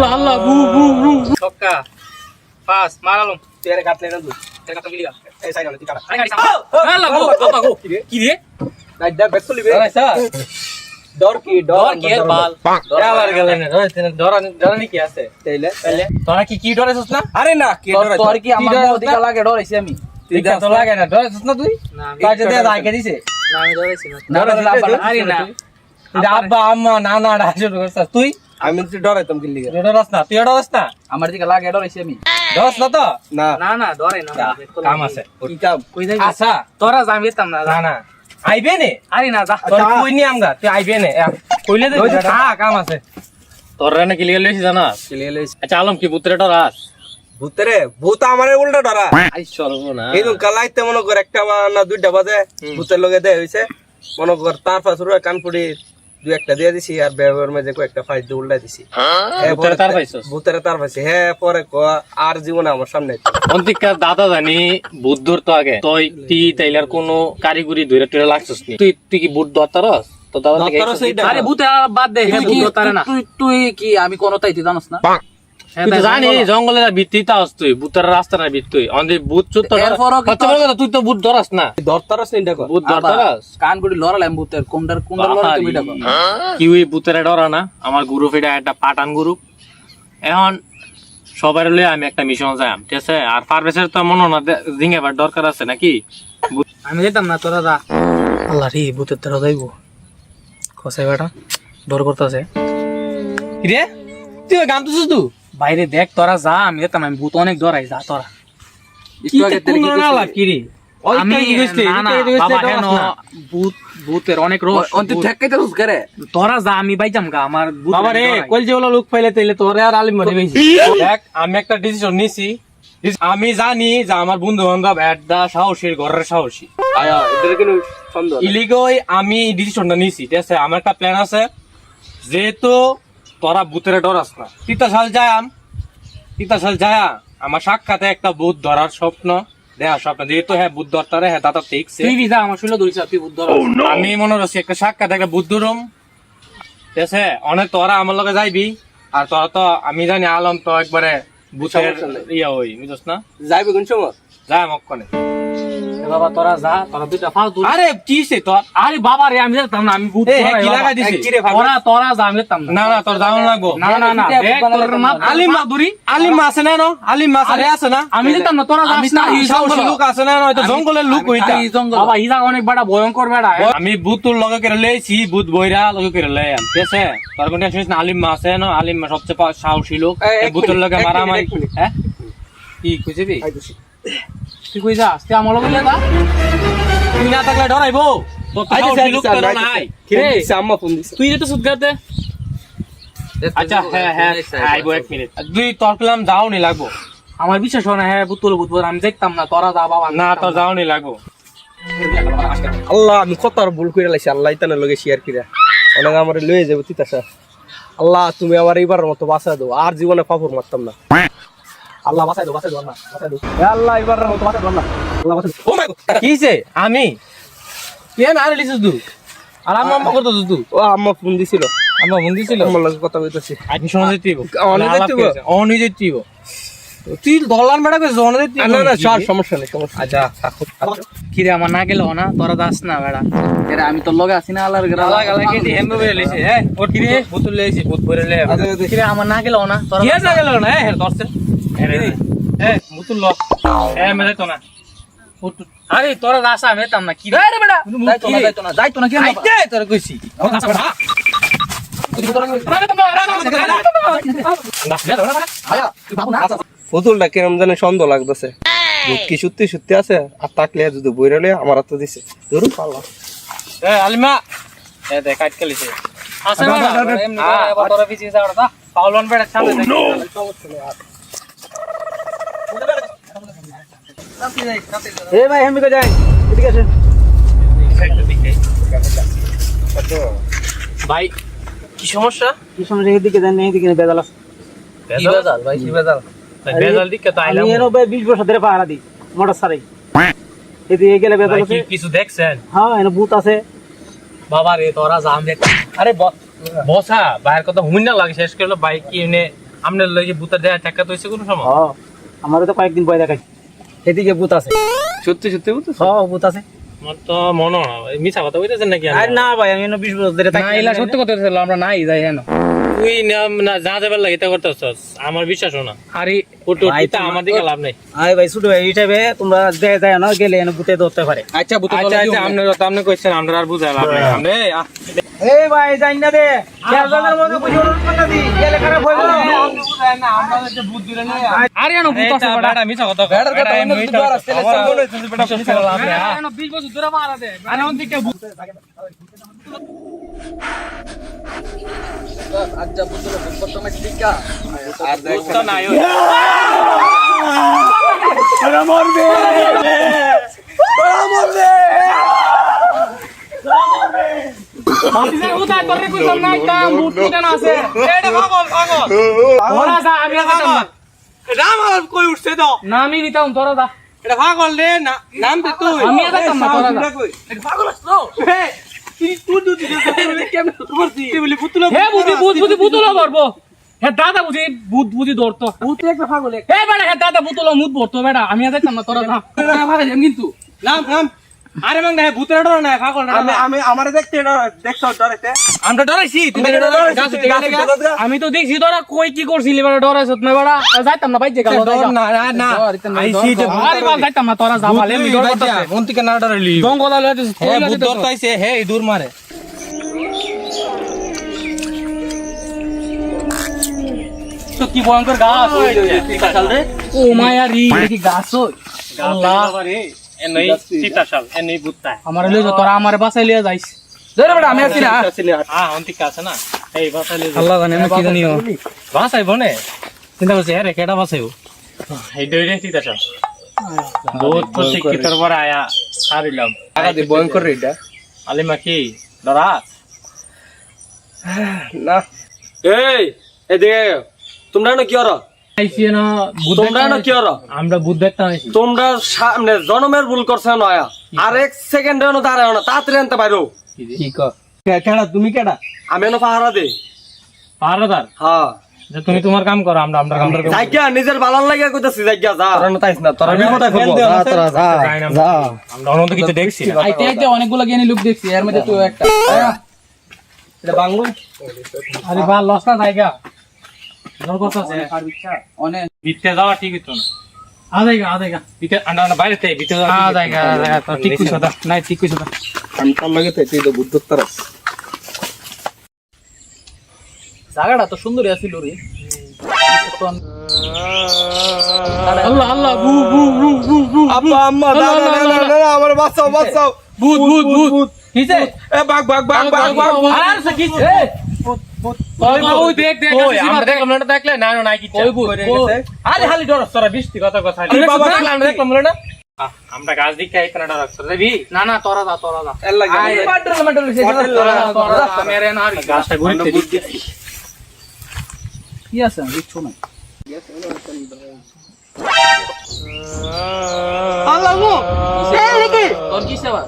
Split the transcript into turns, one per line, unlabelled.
আল্লাহ আল্লাহ বু বু বু ছক্কা পাস মারালম তেরে কাটলে না তুই তেরে কাটলে গিয়া এই সাইড হলে তুই কাটা আরে গাড়ি সামনে আল্লাহ গো বাবা গো কি রে রাইট দা ব্যাক চলিবে আচ্ছা ডর কি বাল ডরার গেলেন ডরানি কি আছে তাইলে তোরা কি ডরাইছস না আরে না কি ডরাইছ তোর কি আমার ওদিকে লাগে ডরাইছি আমি তুই তো লাগে না ডরাইছস না তুই কাজে দে রাইকে দিছে না আমি ডরাইছি না আরে না তুই আব্বা আম্মা নানা ডাজু করছস তুই আমি তো ডরাইতাম কি লিগে ডরাস না তুই ডরাস না আমার দিকে লাগে ডরাইছি আমি ডরাস না তো না না ডরাই না কাম আছে কি কাম কই যাই আচ্ছা তোরা যাইতাম না না আইবে নে আরে না যা তোর কই নি আমগা তুই আইবে নে কইলে দে কাম আছে তোর রানে কি লিগে লইছি জানা কি লিগে লইছি আচ্ছা আলম কি ভূতরে ডরাস ভূতরে ভূত আমারে উল্টা ডরা আই চলবো না এই দুন কালাইতে মনে কর একটা না দুইটা বাজে ভূতের লগে দে হইছে মনে কর তার পাছুরা কানপুড়ি দুই একটা দিয়ে দিছি আর ব্যবহার মধ্যে কয়েকটা ফাইল দিয়ে উল্টা দিছি ভূতরে তার পাইছস ভূতরে তার পাইছি হ্যাঁ পরে আর জীবনে আমার সামনে
অন্তিকা দাদা জানি ভূত ধরতো আগে তুই তাইলার কোন কারিগরি ধরে টরে লাগছস নি তুই কি ভূত ধরতারস তো দাদা
আরে ভূত বাদ দে হে ভূত ধরতারে না তুই কি আমি কোন তাইতে জানোস না
তুই জানি জঙ্গলের ভিত্তিতে আস তুই ভূতের রাস্তার ভিত্তি অন্ধে ভূত চুত তুই তো ভূত ধরাস না
ধরতারস না দেখো
ভূত ধরতারস
কান গুড়ি লড়ালাম ভূতের কোনটার লড়া তুমি দেখো
কি ওই ভূতের ডরা না আমার গ্রুপ এটা একটা পাঠান গ্রুপ এখন সবার লয়ে আমি একটা মিশন যাইম ঠিক আছে আর ফারবেসের তো মনে না জিঙ্গাবার দরকার আছে নাকি
আমি যেতাম না তোরা যা আল্লাহ রে ভূতের তোরা যাইবো কসাই বেটা ডর করতেছে কি রে তুই গান তুই তুই বাইরে দেখ তোরা যা আমি যেতাম আমি ভূত অনেক ডরাই যা তোরা ভূতের অনেক তোরা যা আমি বাইজাম গা আমার
বাবা রে কল যে লোক পাইলে তাইলে তোরে আর আলিম মারি বেশি দেখ আমি একটা ডিসিশন নিছি আমি জানি যে আমার বন্ধু বান্ধব একটা সাহসীর ঘরের সাহসী ইলিগই আমি ডিসিশনটা নিছি ঠিক আছে আমার একটা প্ল্যান আছে যেহেতু তোরা ভূতের ডরাস না তিতাশাল যায় আমার সাক্ষাতে একটা ভূত ধরার স্বপ্ন দেখা স্বপ্ন যেহেতু হ্যাঁ ভূত ধরতারে হ্যাঁ দাদা ঠিক
আমার শুনে ধরিস তুই ভূত ধর
আমি মনে রাখছি একটা সাক্ষাৎ একটা ভূত ধরুম ঠিক আছে অনেক তোরা আমার লগে যাইবি আর তোরা তো আমি জানি আলম তো একবারে ভূতের ইয়া হই বুঝছ না
যাইবি কোন সময়
যাই মক্কনে
বাবা তোরা যা তোরা দুইটা ফালতু
আরে কি সে তোর
আরে বাবা রে আমি যেতাম না আমি ভূত
কি লাগা দিছি
তোরা যা আমি যেতাম
না না তোর যাওয়া লাগবো
না দেখ তোর মা
আলিম মাদুরি আলিম আছে না নো আলিম মাছারে আছে না
আমি যেতাম না তোরা যাস না
এই জঙ্গল লোক আছে না হয়তো জঙ্গলের লোক হইতা
বাবা ইজা অনেক বড় ভয়ঙ্কর বেড়া
আমি ভূতুর লগে করে লইছি ভূত বইরা লগে করে লইয়াম ঠিক আছে তোর কোন টেনশন না আলিম আছে না আলিম সবচেয়ে সাহসী লোক ভূতুর লগে মারামারি হ্যাঁ কি কইছিবি
তুই কই যাস তুই আমার লগে যা
তুই না থাকলে ডরাইবো
তুই এটা সুদগাতে
আচ্ছা হ্যাঁ আইবো 1 মিনিট তুই তোর পেলাম যাওনি লাগবো
আমার বিশ্বাস হয় না হ্যাঁ বুতুল আমি দেখতাম না তোরা যা বাবা
না তোর যাওনি লাগবো
আল্লাহ আমি কত আর ভুল করে লাইছি আল্লাহ ইতানের লগে শেয়ার কইরা অনেক আমারে লয়ে যাবো তিতাসা আল্লাহ তুমি আমার এইবারের মতো বাঁচায় দাও আর জীবনে পাপড় মারতাম না আল্লাহ বাঁচায় দাও না আল্লাহ এইবারের মতো বাঁচায় দাও না আল্লাহ বাঁচায় ও মাই গড
কিছে আমি কেন আর লিছিস তুই আর আম্মা করতেছ তুই
ও আম্মা ফোন দিছিল আমার লগে কথা কইতাছি
আমি শুনে দিতেইব
অনে যাইতিব
তুই ডলার মেডা কইছ অনে দিতেইব
না না স্যার সমস্যা নেই
আচ্ছা
কি রে আমার না গেল না তোরা যাস না বেড়া এরে আমি তোর লগে আছি না আল্লাহর
গালা কেটে হেমবে বলে লইছে এ ওর কি রে বোতল লইছি ভূত ভরে লই
কি রে আমার না গেল না তোরা
কি না গেল না এ দরছে এ বোতল ল এ মেলে তো না
আরে তোরা রাসা মেতাম না কি রে বেড়া যাইতো না কি আইতে তোরা কইছি
পুতুলটা কেরম জানে সন্দেহ লাগতেছে কি সত্যি আছে আর তাকলে যদি বইরালে আমার হাতে দিছে ধরু পাল্লা
এ আলিমা এ দেখ কাট কেলিছে
আছে না এমনি করে তোরা পিছে যাওড়া পাউলন বেড়া সামনে
এ ভাই আমি কই যাই এদিকে আসেন
ভাই কি সমস্যা
এদিকে যান এদিকে বেজাল আছে
কি বেজাল ভাই কি বেজাল
বেজাল দিকে তো আইলাম
আমি এনো ভাই 20 বছর ধরে পাহারা দিই মোটর সারাই এদিকে গেলে বেজাল আছে
কিছু দেখছেন
হ্যাঁ এনো ভূত আছে
বাবা রে তোরা জাম দেখ
আরে বসা বাইরের কথা হুমিন না লাগে শেষ করলো বাইক কি এনে আপনার লগে ভূতের দেয়া টাকা তো হইছে কোন সময়?
আমারও তো কয়েকদিন বয় দেখাই
এদিকে ভূত আছে।
সত্যি সত্যি বলতেছ?
ভূত আছে।
আমার তো মনে হয় না। মিছা কথা কইতেছেন নাকি?
আর না ভাই আমি 20 বছর ধরে থাকি না এলা সত্যি কথা ছিল আমরা নাই যাই জানো
তুই না যা যাবার লাগে তা করতেছস, আমার বিশ্বাস হয় না।
আরে
ওটো এটা আমার দিকে লাভ নাই।
আয় ভাই ছোট ভাই এই টাইপে তোমরা যায় না গেলে এনে ভূতে ধরতে পারে।
আচ্ছা বুঝতে
আচ্ছা আচ্ছা আপনি কইছেন আমরা আর বুঝাই লাভ নাই। আমনে
এই ভাই যাই না দে খেলবাদের মধ্যে বুঝি ওর কথা দি গেলে খারাপ হইব না।
আমরা যে ভূত দিলে না
আরে জানো ভূত আছে
এটা বেটা মিছা কথা কয়।
বেটার কথা অন্য কিছু দ্বার আসছে না
আমার
মনে হইছে বেটা
মিছা কথা লাভ নাই।
জানো 20 বছর ধরে মারা দে আরে ওন দিকে ভূত আচ্ছা বুঝলো ভূত তো মাছ টিকা আর দেখ
ভূত তো নাই ওই।
তোরা মরবে
মাটিতে ভূত আর তোরে কইছাম না একটা ভূত কেন আছে এটা পাগল ওরা যা আমি আসাম না
রাম কই উঠছে তো?
না আমি নিতাম তোরা যা
এটা পাগল রে না নাম দে তুই।
আমি আসাম না তোরা যা
এটা পাগল আসলো। হে তুই দুদি কেমন করছিস? তুই বলি ভূত লোক।
হে বুঝি করবো হে দাদা বুঝি ধরতো
ভূত একটা পাগল
হে বেটা হে দাদা বুতলো মুত ভরতো বেটা আমি আর দেখতাম না তোরা যা ভাগে যাম কিন্তু
নাম নাম আরে মাং না ভূতের ডর না পাগল না।
আমি আমারে দেখতে দেখছো ডরেতে
আমরা ডরাইছি তুমি
আমি তো দেখছি তোরা কই কি করছিলি বেটা ডরাইছত না বেটা যাইতাম না বাইজে গেল
ডর না না আইছি যে
আরে বাল যাইতাম না তোরা যা ভালে আমি ডর করতেছে
মন থেকে না ডরাইলি।
জঙ্গল আলো আছে
হে ভূত ডরতাইছে হে দূর মারে।
তো কি ভয়ঙ্কর গাছ ও মায়া রি কি গাছ ওই আল্লাহ
এনেই সীতাশাল এনেই ভূতটা।
আমার লইছ তোরা আমারে বাঁচাই লিয়া যাইস ধরে বেটা আমি আছি না
অন্তিক আছে না এই বাসাইলে
আল্লাহ জানে আমি কি জানিও
বাসাইব নে চিন্তা করছে আরে কেডা বাসাইব এই দইরে সীতাশাল বহুত প্রতীক্ষিতর পর আয়া হারিলাম।
আগাদে ভয়ঙ্কর রে এটা
আলিমা কি ডরা
না। এই এদিকে তোমরা না কি করো?
আইছি না
তোমরা না কি করো?
আমরা বুদ্ধ দেখতাম আইছি
তোমরা সামনে জনমের ভুল করছো নয়া আর এক সেকেন্ডে না দাঁড়াও না তাড়াতাড়ি আনতে পারো।
কি কর
কেডা তুমি কেডা? আমি এনে পাহারা দে।
পাহারাদার
হ্যাঁ
যে তুমি তোমার কাম করো আমরা কাম করব।
জায়গা নিজের ভালোর লাগে কইতাছি জায়গা যা তোরা না তাইছ না তোরা বিপদে ফেলবো যা তোরা যা যা
আমরা অন্য কিছু দেখছি না।
আইতে আইতে অনেকগুলো জ্ঞানী লোক দেখছি এর মধ্যে তুই একটা
এটা বাংলো
আরে বা লস না জায়গা ডর করতেছে অনেক
ভিতরে যাওয়া ঠিক হতো না।
আদেগা
ভিতরে আন্ডা বাইরে থেকে ভিতরে যাওয়া
আদেগা তো ঠিক কইছ দা নাই ঠিক কইছ দা
কাম লাগে তুই তো বুদ্ধ তারা
জায়গাটা তো সুন্দরই আছিল রে আল্লাহ আল্লাহ বু বু বু বু বু
আব্বা আম্মা না না না না আমার বাঁচাও বাঁচাও
ভূত ভূত ভূত কিছে
এ বাগ বাগ বাগ বাগ বাগ
আর সে কিছে ওই দেখ দেখ
ওই আমরা দেখলাম না দেখলে না না নাই কিছু
ওই ভূত
আরে খালি ডর তোরা বৃষ্টি কথা কথা
আরে বাবা,
আমরা দেখলাম না আমরা গাছ দিকে এখানে ডর রাখছ দেবি
না না তোরা দা
এর লাগে
মেরে না আর
গাছটা ঘুরতে দিচ্ছি।
কি আছে কিচ্ছু নাই
আল্লাহ গো এই নাকি
তোর কিসে আবার